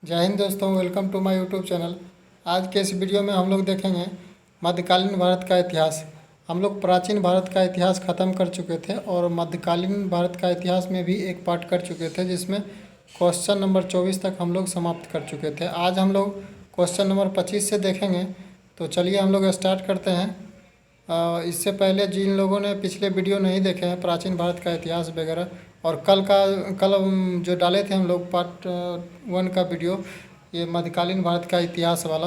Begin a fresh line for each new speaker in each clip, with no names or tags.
जय हिंद दोस्तों, welcome to my YouTube channel. आज के इस वीडियो में हम लोग देखेंगे मध्यकालीन भारत का इतिहास। हम लोग प्राचीन भारत का इतिहास ख़त्म कर चुके थे और मध्यकालीन भारत का इतिहास में भी एक पार्ट कर चुके थे, जिसमें क्वेश्चन नंबर 24 तक हम लोग समाप्त कर चुके थे। आज हम लोग क्वेश्चन नंबर 25 से देखेंगे। तो चलिए हम लोग स्टार्ट करते हैं। इससे पहले जिन लोगों ने पिछले वीडियो नहीं देखे हैं प्राचीन भारत का इतिहास वगैरह, और कल जो डाले थे हम लोग पार्ट 1 का वीडियो, ये मध्यकालीन भारत का इतिहास वाला,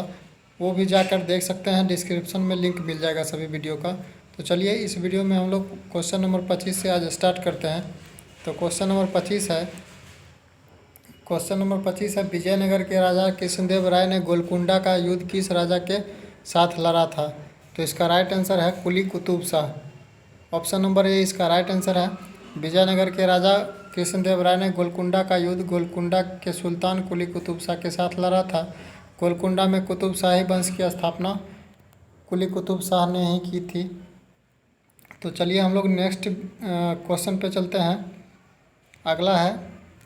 वो भी जाकर देख सकते हैं। डिस्क्रिप्शन में लिंक मिल जाएगा सभी वीडियो का। तो चलिए इस वीडियो में हम लोग क्वेश्चन नंबर 25 से आज स्टार्ट करते हैं। तो क्वेश्चन नंबर 25 है, विजयनगर के राजा कृष्णदेव राय ने गोलकुंडा का युद्ध किस राजा के साथ लड़ा था? तो इसका राइट आंसर है Quli Qutub Shah. Option number A इसका राइट आंसर है। विजयनगर के राजा कृष्णदेव राय ने गोलकुंडा का युद्ध गोलकुंडा के सुल्तान कुली कुतुब शाह के साथ लड़ा था। गोलकुंडा में कुतुब शाही वंश की स्थापना कुली कुतुब शाह ने ही की थी। तो चलिए हम लोग नेक्स्ट क्वेश्चन पे चलते हैं। अगला है,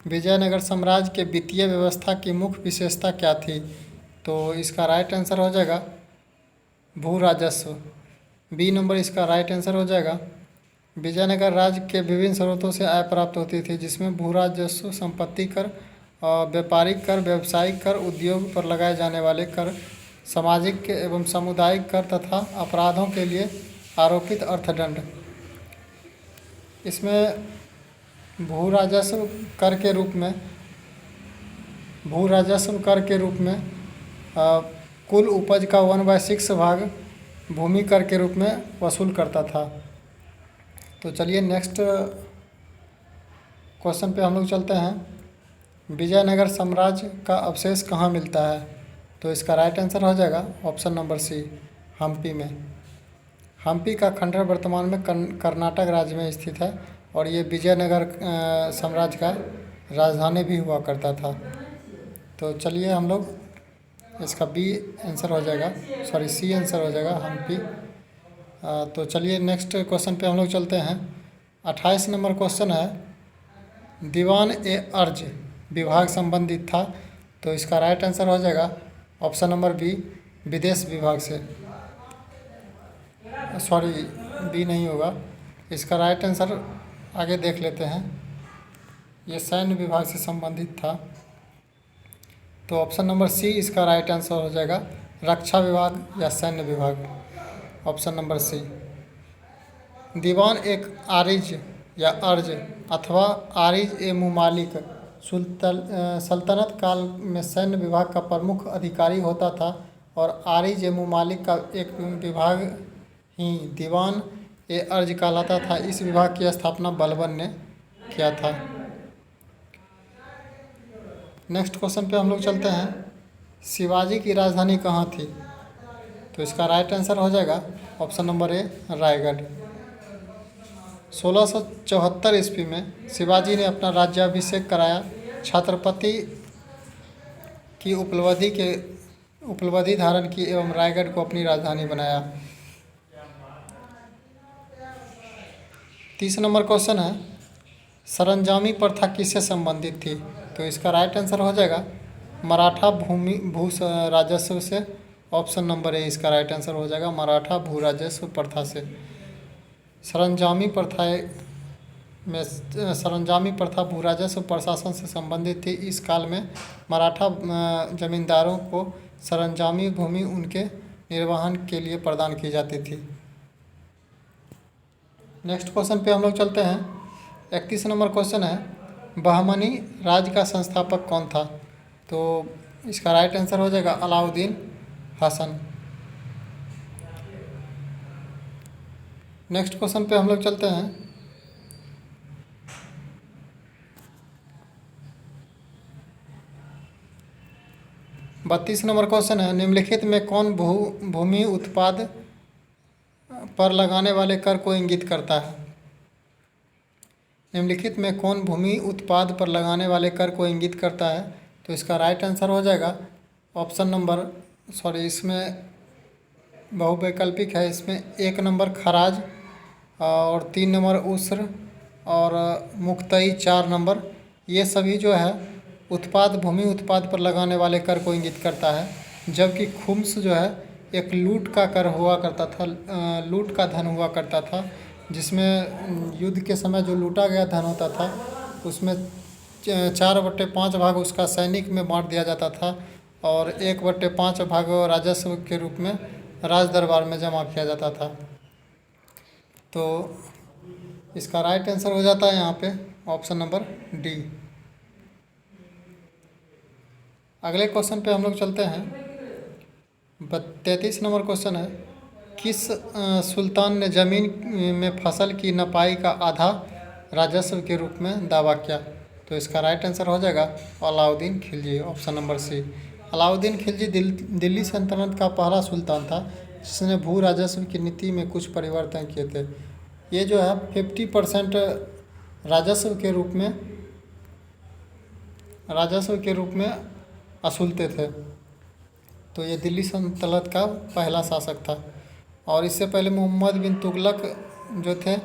विजयनगर साम्राज्य के वित्तीय व्यवस्था की मुख्य विशेषता क्या थी? तो इसका राइट आंसर हो जाएगा भू राजस्व। बी नंबर इसका राइट आंसर हो जाएगा। विजयनगर राज्य के विभिन्न स्रोतों से आय प्राप्त होती थी, जिसमें भू राजस्व, संपत्ति कर, व्यापारिक कर, व्यावसायिक कर, उद्योग पर लगाए जाने वाले कर, सामाजिक एवं सामुदायिक कर तथा अपराधों के लिए आरोपित अर्थदंड। इसमें भू राजस्व कर के रूप में कुल उपज का 1/6 भाग भूमि कर के रूप में वसूल करता था। तो चलिए नेक्स्ट क्वेश्चन पे हम लोग चलते हैं। विजयनगर साम्राज्य का अवशेष कहाँ मिलता है? तो इसका राइट आंसर हो जाएगा ऑप्शन नंबर सी, हम्पी में। हम्पी का खंडर वर्तमान में कर्नाटक राज्य में स्थित है और ये विजयनगर साम्राज्य का राजधानी भी हुआ करता था। तो चलिए हम लोग इसका बी आंसर हो जाएगा, सॉरी सी आंसर हो जाएगा, हम्पी। तो चलिए नेक्स्ट क्वेश्चन पे हम लोग चलते हैं। 28 नंबर क्वेश्चन है, दीवान ए अर्ज विभाग संबंधित था। तो इसका राइट आंसर हो जाएगा ऑप्शन नंबर बी, विदेश विभाग से। सॉरी, बी नहीं होगा, इसका राइट आंसर आगे देख लेते हैं। ये सैन्य विभाग से संबंधित था। तो ऑप्शन नंबर सी इसका राइट आंसर हो जाएगा, रक्षा विभाग या सैन्य विभाग, ऑप्शन नंबर सी। दीवान एक आरिज या अर्ज अथवा आरिज ए मुमालिक सल्तनत काल में सैन्य विभाग का प्रमुख अधिकारी होता था और आरिज ए मुमालिक का एक विभाग ही दीवान ए अर्ज कहलाता था। इस विभाग की स्थापना बलबन ने किया था। नेक्स्ट क्वेश्चन पे हम लोग चलते हैं। शिवाजी की राजधानी कहाँ थी? तो इसका राइट आंसर हो जाएगा ऑप्शन नंबर ए, रायगढ़। 1674 ईस्वी में शिवाजी ने अपना राज्याभिषेक कराया। छत्रपति की उपलब्धि धारण की एवं रायगढ़ को अपनी राजधानी बनाया। 30 नंबर क्वेश्चन है, सरंजामी प्रथा किससे संबंधित थी? तो इसका राइट आंसर हो जाएगा मराठा भू राजस्व से। ऑप्शन नंबर ए इसका राइट आंसर हो जाएगा, मराठा भू राजस्व प्रथा से। सरंजामी प्रथा भू राजस्व प्रशासन से संबंधित थी। इस काल में मराठा जमींदारों को सरंजामी भूमि उनके निर्वहन के लिए प्रदान की जाती थी। नेक्स्ट क्वेश्चन पे हम लोग चलते हैं। 31 नंबर क्वेश्चन है, बहमनी राज्य का संस्थापक कौन था? तो इसका राइट आंसर हो जाएगा अलाउद्दीन हसन। नेक्स्ट क्वेश्चन पे हम लोग चलते हैं। बत्तीस नंबर क्वेश्चन है, निम्नलिखित में कौन भूमि उत्पाद पर लगाने वाले कर को इंगित करता है? निम्नलिखित में कौन भूमि उत्पाद पर लगाने वाले कर को इंगित करता है? तो इसका राइट आंसर हो जाएगा ऑप्शन नंबर, सॉरी इसमें बहुवैकल्पिक है। इसमें 1 नंबर खराज और 3 नंबर उस्र और मुक्तई 4 नंबर, ये सभी जो है उत्पाद भूमि उत्पाद पर लगाने वाले कर को इंगित करता है, जबकि खुम्स जो है एक लूट का कर हुआ करता था, लूट का धन हुआ करता था, जिसमें युद्ध के समय जो लूटा गया धन होता था उसमें 4/5 भाग उसका सैनिक में बांट दिया जाता था और 1/5 भाग राजस्व के रूप में राज दरबार में जमा किया जाता था। तो इसका राइट आंसर हो जाता है यहाँ पे ऑप्शन नंबर डी। अगले क्वेश्चन पे हम लोग चलते हैं। 33 नंबर क्वेश्चन है, किस सुल्तान ने ज़मीन में फसल की नपाई का आधा राजस्व के रूप में दावा किया? तो इसका राइट आंसर हो जाएगा Alauddin Khilji, option number C. Alauddin Khilji Delhi सल्तनत का पहला सुल्तान था जिसने भू राजस्व की नीति में कुछ परिवर्तन किए थे। ये जो है 50% राजस्व के रूप में असूलते थे। तो ये दिल्ली सल्तनत का पहला शासक था और इससे पहले मोहम्मद बिन तुगलक जो थे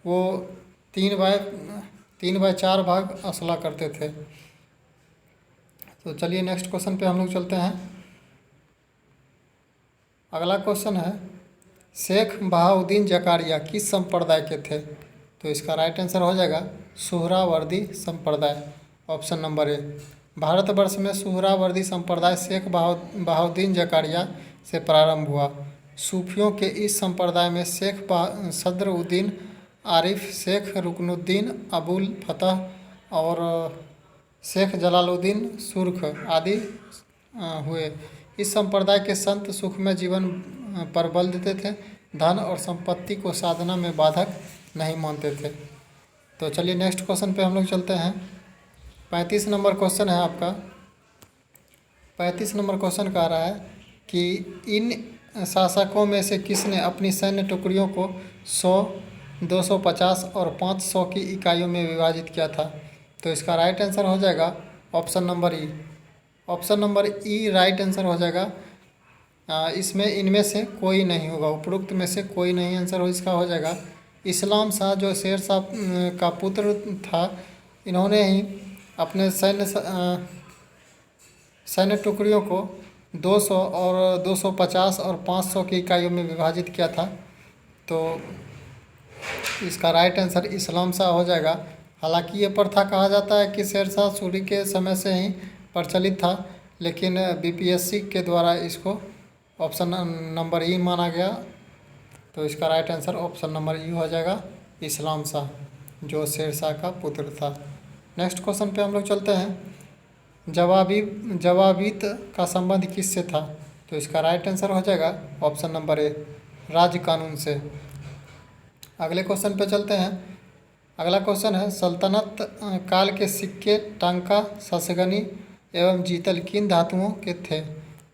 वो 3/4 भाग असला करते थे। तो चलिए नेक्स्ट क्वेश्चन पे हम लोग चलते हैं। अगला क्वेश्चन है, शेख बहाउद्दीन जकारिया किस संप्रदाय के थे? तो इसका राइट आंसर हो जाएगा सुहरावर्दी संप्रदाय, ऑप्शन नंबर ए। भारतवर्ष में सुहरावर्दी संप्रदाय शेख बहाउद्दीन जकारिया से प्रारंभ हुआ। सूफियों के इस संप्रदाय में शेख सदरुद्दीन आरिफ, शेख रुकनुद्दीन अबुल फतह और शेख जलालुद्दीन सुर्ख आदि हुए। इस संप्रदाय के संत सुखमय जीवन पर बल देते थे, धन और संपत्ति को साधना में बाधक नहीं मानते थे। तो चलिए नेक्स्ट क्वेश्चन पे हम लोग चलते हैं। 35 नंबर क्वेश्चन है आपका। 35 नंबर क्वेश्चन कह रहा है कि इन शासकों में से किसने अपनी सैन्य टुकड़ियों को 100, 250 और 500 की इकाइयों में विभाजित किया था? तो इसका राइट आंसर हो जाएगा ऑप्शन नंबर ई। ऑप्शन नंबर ई राइट आंसर हो जाएगा। इसमें इनमें से कोई नहीं होगा, उपरोक्त में से कोई नहीं आंसर हो इसका हो जाएगा। इस्लाम शाह जो शेर शाह का पुत्र था, इन्होंने ही अपने सैन्य टुकड़ियों को 200 और 250 और 500 की इकाइयों में विभाजित किया था। तो इसका राइट आंसर इस्लाम शाह हो जाएगा। हालांकि ये प्रथा कहा जाता है कि शेरशाह सूरी के समय से ही प्रचलित था, लेकिन बीपीएससी के द्वारा इसको ऑप्शन नंबर ई माना गया। तो इसका राइट आंसर ऑप्शन नंबर ई हो जाएगा, इस्लाम शाह जो शेरशाह का पुत्र था। नेक्स्ट क्वेश्चन पे हम लोग चलते हैं। जवाबीत का संबंध किससे था? तो इसका राइट आंसर हो जाएगा ऑप्शन नंबर ए, राज कानून से। अगले क्वेश्चन पे चलते हैं। अगला क्वेश्चन है, सल्तनत काल के सिक्के टांका, ससगनी एवं जीतल किन धातुओं के थे?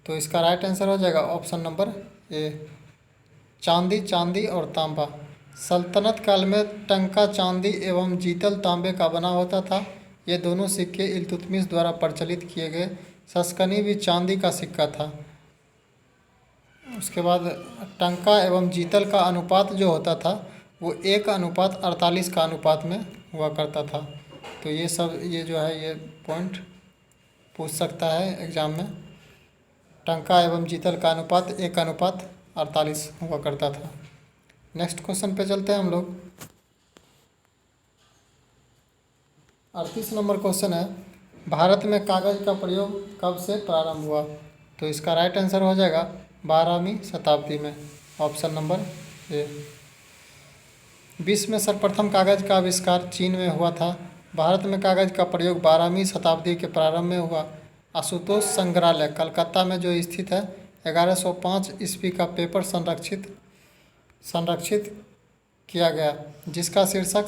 तो इसका राइट आंसर हो जाएगा ऑप्शन नंबर ए, चांदी और तांबा। सल्तनत काल में टंका चांदी एवं जीतल तांबे का बना होता था। ये दोनों सिक्के इल्तुतमिश द्वारा प्रचलित किए गए। सस्कनी भी चांदी का सिक्का था। उसके बाद टंका एवं जीतल का अनुपात जो होता था वो 1:48 का अनुपात में हुआ करता था। तो ये जो है ये पॉइंट पूछ सकता है एग्ज़ाम में। टंका एवं जीतल का अनुपात 1:48 हुआ करता था। नेक्स्ट क्वेश्चन पे चलते हैं हम लोग। 38 नंबर क्वेश्चन है, भारत में कागज़ का प्रयोग कब से प्रारंभ हुआ? तो इसका राइट आंसर हो जाएगा 12वीं शताब्दी में, ऑप्शन नंबर ए। विश्व में सर्वप्रथम कागज़ का आविष्कार चीन में हुआ था। भारत में कागज़ का प्रयोग 12वीं शताब्दी के प्रारंभ में हुआ। आशुतोष संग्रहालय कलकत्ता में जो स्थित है, 1105 ईस्वी का पेपर संरक्षित किया गया, जिसका शीर्षक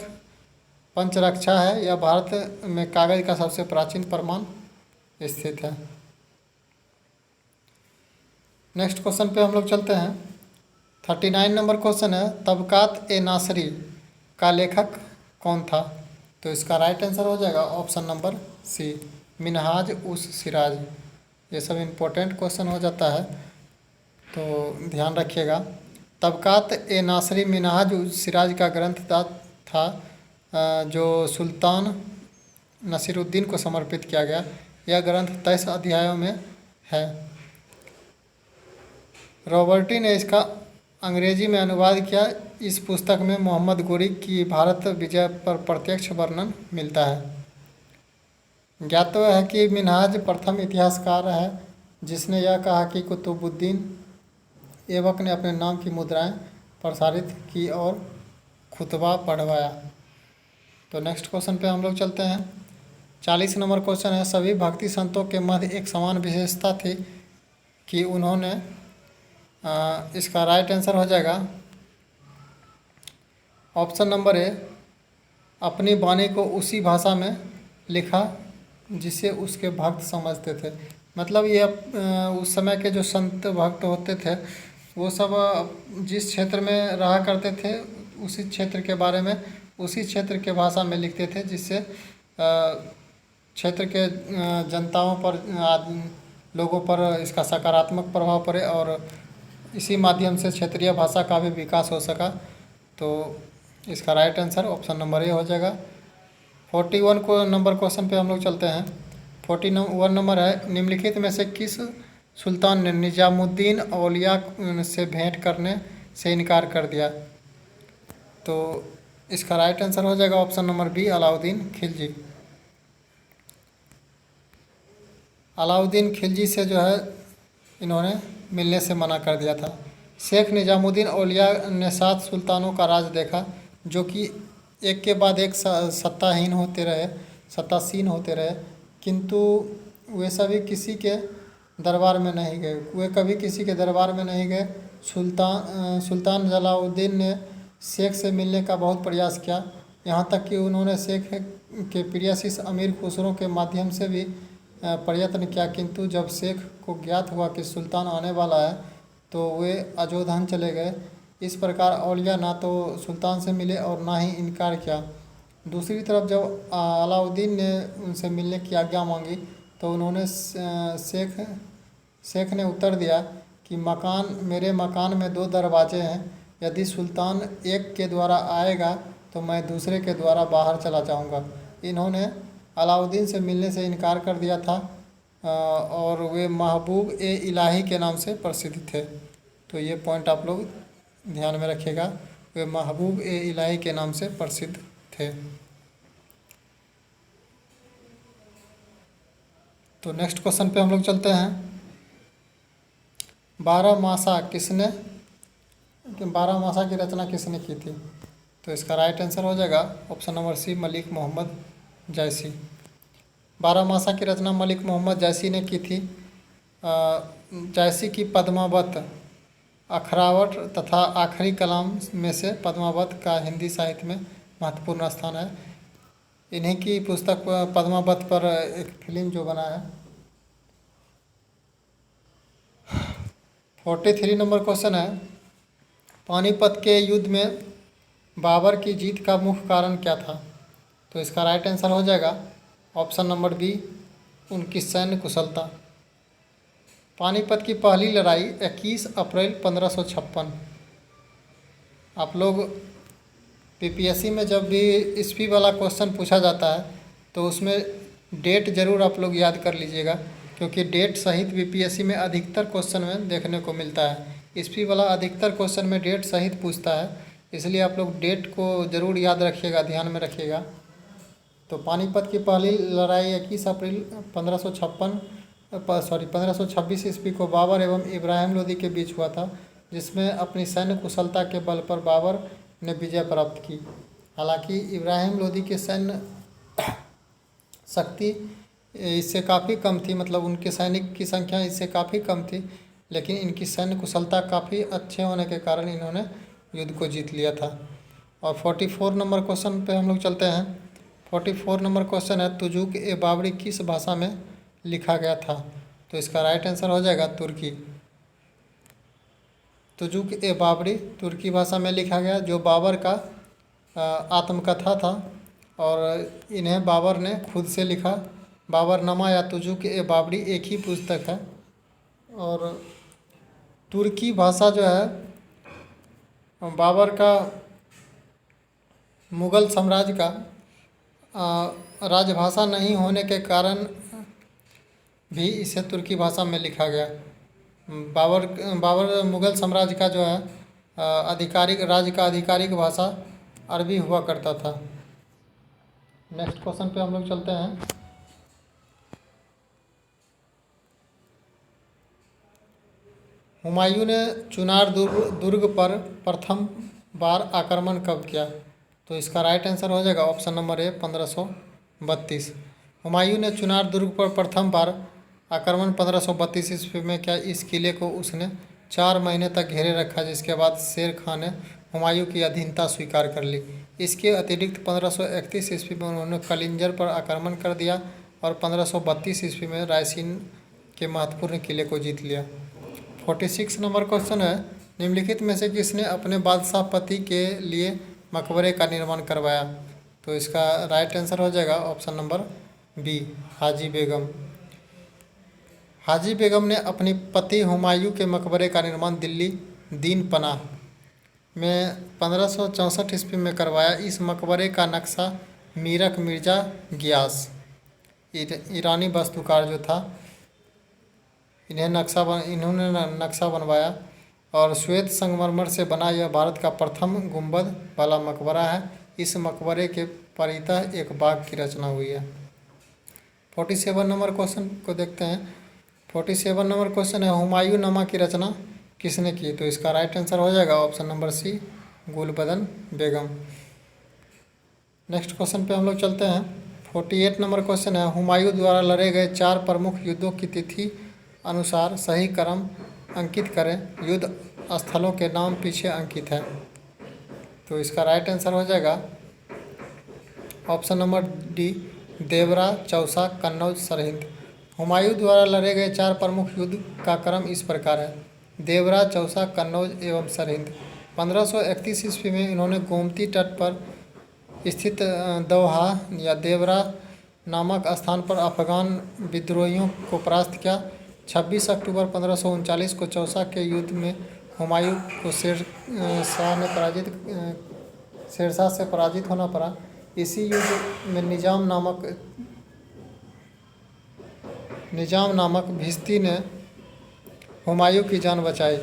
पंचरक्षा है। यह भारत में कागज़ का सबसे प्राचीन प्रमाण स्थित है। नेक्स्ट क्वेश्चन पे हम लोग चलते हैं। 39 नंबर क्वेश्चन है, तबकात ए नासरी का लेखक कौन था? तो इसका राइट आंसर हो जाएगा ऑप्शन नंबर सी, मिनहाज उस सिराज। ये सब इम्पोर्टेंट क्वेश्चन हो जाता है, तो ध्यान रखिएगा। तबकात ए नासरी मिनहाज उस सिराज का ग्रंथ था, जो सुल्तान नसीरुद्दीन को समर्पित किया गया। यह ग्रंथ 23 अध्यायों में है। रॉबर्टी ने इसका अंग्रेजी में अनुवाद किया। इस पुस्तक में मोहम्मद गोरी की भारत विजय पर प्रत्यक्ष वर्णन मिलता है। ज्ञात है कि मिन्हाज प्रथम इतिहासकार है जिसने यह कहा कि कुतुबुद्दीन ऐबक ने अपने नाम की मुद्राएं प्रसारित की और खुतबा पढ़वाया। तो नेक्स्ट क्वेश्चन पे हम लोग चलते हैं। 40 नंबर क्वेश्चन है, सभी भक्ति संतों के मध्य एक समान विशेषता थी कि उन्होंने इसका राइट आंसर हो जाएगा ऑप्शन नंबर ए, अपनी वाणी को उसी भाषा में लिखा जिसे उसके भक्त समझते थे। मतलब ये उस समय के जो संत भक्त होते थे वो सब जिस क्षेत्र में रहा करते थे उसी क्षेत्र के बारे में उसी क्षेत्र के भाषा में लिखते थे, जिससे क्षेत्र के जनताओं पर लोगों पर इसका सकारात्मक प्रभाव पड़े और इसी माध्यम से क्षेत्रीय भाषा का भी विकास हो सका। तो इसका राइट आंसर ऑप्शन नंबर ए हो जाएगा। 41 को नंबर क्वेश्चन पे हम लोग चलते हैं। 41 नंबर है, निम्नलिखित में से किस सुल्तान ने निजामुद्दीन औलिया से भेंट करने से इनकार कर दिया? तो इसका राइट आंसर हो जाएगा option number B, Alauddin Khilji. Alauddin Khilji से जो है इन्होंने मिलने से मना कर दिया था। शेख निजामुद्दीन औलिया ने 7 सुल्तानों का राज देखा जो कि एक के बाद एक सत्तासीन होते रहे, किंतु वे सभी किसी के दरबार में नहीं गए। वे कभी किसी के दरबार में नहीं गए। सुल्तान जलालुद्दीन ने शेख से मिलने का बहुत प्रयास किया, यहाँ तक कि उन्होंने शेख के प्रियशिष अमीर खुसरो के माध्यम से भी प्रयत्न किया, किंतु जब शेख को ज्ञात हुआ कि सुल्तान आने वाला है तो वे अजोधन चले गए। इस प्रकार औलिया ना तो सुल्तान से मिले और ना ही इनकार किया। दूसरी तरफ जब अलाउद्दीन ने उनसे मिलने की आज्ञा मांगी तो उन्होंने शेख ने उत्तर दिया कि मेरे मकान में 2 दरवाजे हैं, यदि सुल्तान एक के द्वारा आएगा तो मैं दूसरे के द्वारा बाहर चला जाऊंगा। इन्होंने अलाउद्दीन से मिलने से इनकार कर दिया था और वे महबूब ए इलाही के नाम से प्रसिद्ध थे। तो ये पॉइंट आप लोग ध्यान में रखिएगा, वे महबूब ए इलाही के नाम से प्रसिद्ध थे। तो नेक्स्ट क्वेश्चन पे हम लोग चलते हैं। 12 मासा की रचना किसने की थी? तो इसका राइट आंसर हो जाएगा option number C, Malik Mohammad Jaisi. 12 मासा की रचना मलिक मोहम्मद जैसी ने की थी। जैसी की पद्मावत, अखरावट तथा आखिरी कलाम में से पद्मावत का हिंदी साहित्य में महत्वपूर्ण स्थान है। इन्हीं की पुस्तक पद्मावत पर एक फिल्म जो बना है। 43 नंबर क्वेश्चन है, पानीपत के युद्ध में बाबर की जीत का मुख्य कारण क्या था? तो इसका राइट आंसर हो जाएगा ऑप्शन नंबर बी, उनकी सैन्य कुशलता। पानीपत की पहली लड़ाई 21 अप्रैल 1556। आप लोग पीपीएससी में जब भी ईस्वी वाला क्वेश्चन पूछा जाता है तो उसमें डेट ज़रूर आप लोग याद कर लीजिएगा, क्योंकि डेट सहित बीपीएससी में अधिकतर क्वेश्चन में देखने को मिलता है। ईस्वी वाला अधिकतर क्वेश्चन में डेट सहित पूछता है, इसलिए आप लोग डेट को ज़रूर याद रखिएगा, ध्यान में रखिएगा। तो पानीपत की पहली लड़ाई 21 अप्रैल 1526 ईस्वी को बाबर एवं इब्राहिम लोदी के बीच हुआ था, जिसमें अपनी सैन्य कुशलता के बल पर बाबर ने विजय प्राप्त की। हालांकि इब्राहिम लोदी की सैन्य शक्ति इससे काफ़ी कम थी, मतलब उनके सैनिक की संख्या इससे काफ़ी कम थी, लेकिन इनकी सैन्य कुशलता काफ़ी अच्छे होने के कारण इन्होंने युद्ध को जीत लिया था। और 44 नंबर क्वेश्चन पे हम लोग चलते हैं। 44 नंबर क्वेश्चन है, तुजुक ए बाबरी किस भाषा में लिखा गया था? तो इसका राइट आंसर हो जाएगा तुर्की। तुजुक ए बाबरी तुर्की भाषा में लिखा गया, जो बाबर का आत्मकथा था और इन्हें बाबर ने खुद से लिखा। बाबरनामा या तुजुक ए बाबरी एक ही पुस्तक है। और तुर्की भाषा जो है बाबर का मुग़ल साम्राज्य का राजभाषा नहीं होने के कारण भी इसे तुर्की भाषा में लिखा गया। बाबर मुग़ल साम्राज्य का जो है आधिकारिक राज्य का आधिकारिक भाषा अरबी हुआ करता था। नेक्स्ट क्वेश्चन पे हम लोग चलते हैं। हुमायूं ने चुनार दुर्ग पर प्रथम बार आक्रमण कब किया? तो इसका राइट आंसर हो जाएगा ऑप्शन नंबर ए 1532। हुमायूं ने चुनार दुर्ग पर प्रथम बार आक्रमण 1532 ईस्वी में किया। इस किले को उसने 4 महीने तक घेरे रखा, जिसके बाद शेर खान ने हुमायूं की अधीनता स्वीकार कर ली। इसके अतिरिक्त 1531 ईस्वी में उन्होंने कलिंजर पर आक्रमण कर दिया और 1532 ईस्वी में रायसीन के महत्वपूर्ण किले को जीत लिया। 46 नंबर क्वेश्चन है, निम्नलिखित में से किसने अपने बादशाह पति के लिए मकबरे का निर्माण करवाया? तो इसका राइट आंसर हो जाएगा ऑप्शन नंबर बी, हाजी बेगम। हाजी बेगम ने अपनी पति हुमायूं के मकबरे का निर्माण दिल्ली दीन पनाह में 1564 ईस्वी में करवाया। इस मकबरे का नक्शा मीरक मिर्जा गियास ईरानी वास्तुकार जो था इन्होंने नक्शा बनवाया और श्वेत संगमरमर से बना यह भारत का प्रथम गुंबद वाला मकबरा है। इस मकबरे के परितः एक बाग की रचना हुई है। 47 नंबर क्वेश्चन को देखते हैं। 47 नंबर क्वेश्चन है, हुमायूं नामा की रचना किसने की? तो इसका राइट आंसर हो जाएगा ऑप्शन नंबर सी, गुलबदन बेगम। नेक्स्ट क्वेश्चन पे हम लोग चलते हैं। 48 नंबर क्वेश्चन है, हुमायूं द्वारा लड़े गए 4 प्रमुख युद्धों की तिथि अनुसार सही क्रम अंकित करें। युद्ध स्थलों के नाम पीछे अंकित है। तो इसका राइट आंसर हो जाएगा ऑप्शन नंबर डी, देवरा, चौसा, कन्नौज, सरहिंद। हुमायूं द्वारा लड़े गए 4 प्रमुख युद्ध का क्रम इस प्रकार है: देवरा, चौसा, कन्नौज एवं सरहिंद। 1531 ईस्वी में इन्होंने गोमती तट पर स्थित दोहा या देवरा नामक स्थान पर अफगान विद्रोहियों को परास्त किया। 26 अक्टूबर 1539 को चौसा के युद्ध में हुमायूं को शेरशाह से पराजित होना पड़ा। इसी युद्ध में निजाम नामक भिस्ती ने हुमायूं की जान बचाई।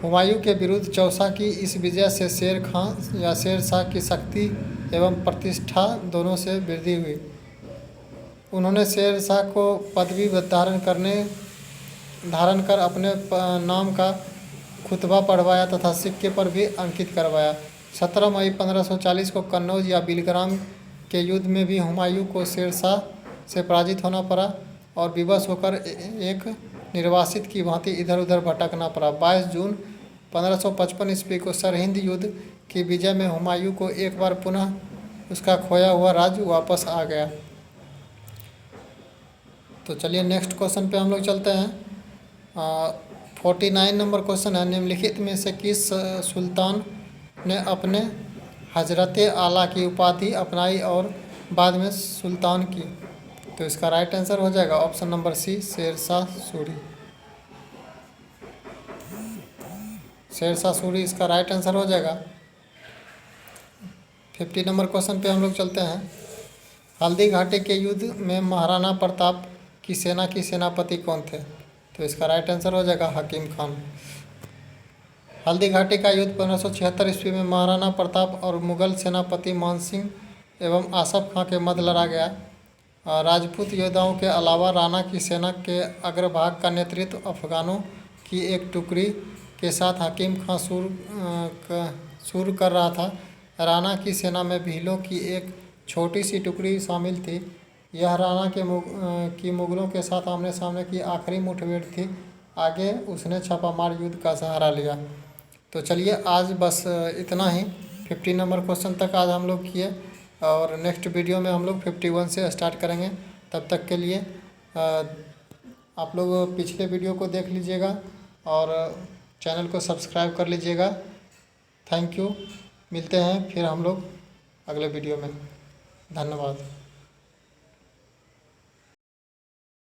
हुमायूं के विरुद्ध चौसा की इस विजय से शेर खां या शेरशाह की शक्ति एवं प्रतिष्ठा दोनों से वृद्धि हुई। उन्होंने शेरशाह को पदवी धारण कर अपने नाम का खुतबा पढ़वाया तथा सिक्के पर भी अंकित करवाया। 17 मई 1540 को कन्नौज या बिलग्राम के युद्ध में भी हुमायूं को शेरशाह से पराजित होना पड़ा और विवश होकर एक निर्वासित की भांति इधर उधर भटकना पड़ा। 22 जून 1555 ईस्वी को सरहिंद युद्ध की विजय में हुमायूं को एक बार पुनः उसका खोया हुआ राज्य वापस आ गया। तो चलिए नेक्स्ट क्वेश्चन पे हम लोग चलते हैं। 49 नंबर क्वेश्चन है, निम्नलिखित में से किस सुल्तान ने अपने हजरत आला की उपाधि अपनाई और बाद में सुल्तान की? तो इसका राइट आंसर हो जाएगा option number C, Shershah Suri. Shershah Suri इसका राइट आंसर हो जाएगा। 50 नंबर क्वेश्चन पे हम लोग चलते हैं। हल्दी घाटी के युद्ध में महाराणा प्रताप की सेना की सेनापति कौन थे? तो इसका राइट आंसर हो जाएगा हकीम खान। हल्दी घाटी का युद्ध 1576 ईस्वी में महाराणा प्रताप और मुगल सेनापति मानसिंह एवं आसफ खां के मध्य लड़ा गया। राजपूत योद्धाओं के अलावा राणा की सेना के अग्रभाग का नेतृत्व अफगानों की एक टुकड़ी के साथ हकीम खां शुरू कर रहा था। राणा की सेना में भीलों की एक छोटी सी टुकड़ी शामिल थी। यह राणा की मुगलों के साथ आमने सामने की आखिरी मुठभेड़ थी। आगे उसने छापामार युद्ध का सहारा लिया। तो चलिए आज बस इतना ही। 50 नंबर क्वेश्चन तक आज हम लोग किए और नेक्स्ट वीडियो में हम लोग 51 से स्टार्ट करेंगे। तब तक के लिए आप लोग पिछले वीडियो को देख लीजिएगा और चैनल को सब्सक्राइब कर लीजिएगा। Thank you. मिलते हैं फिर हम लोग अगले वीडियो में। धन्यवाद।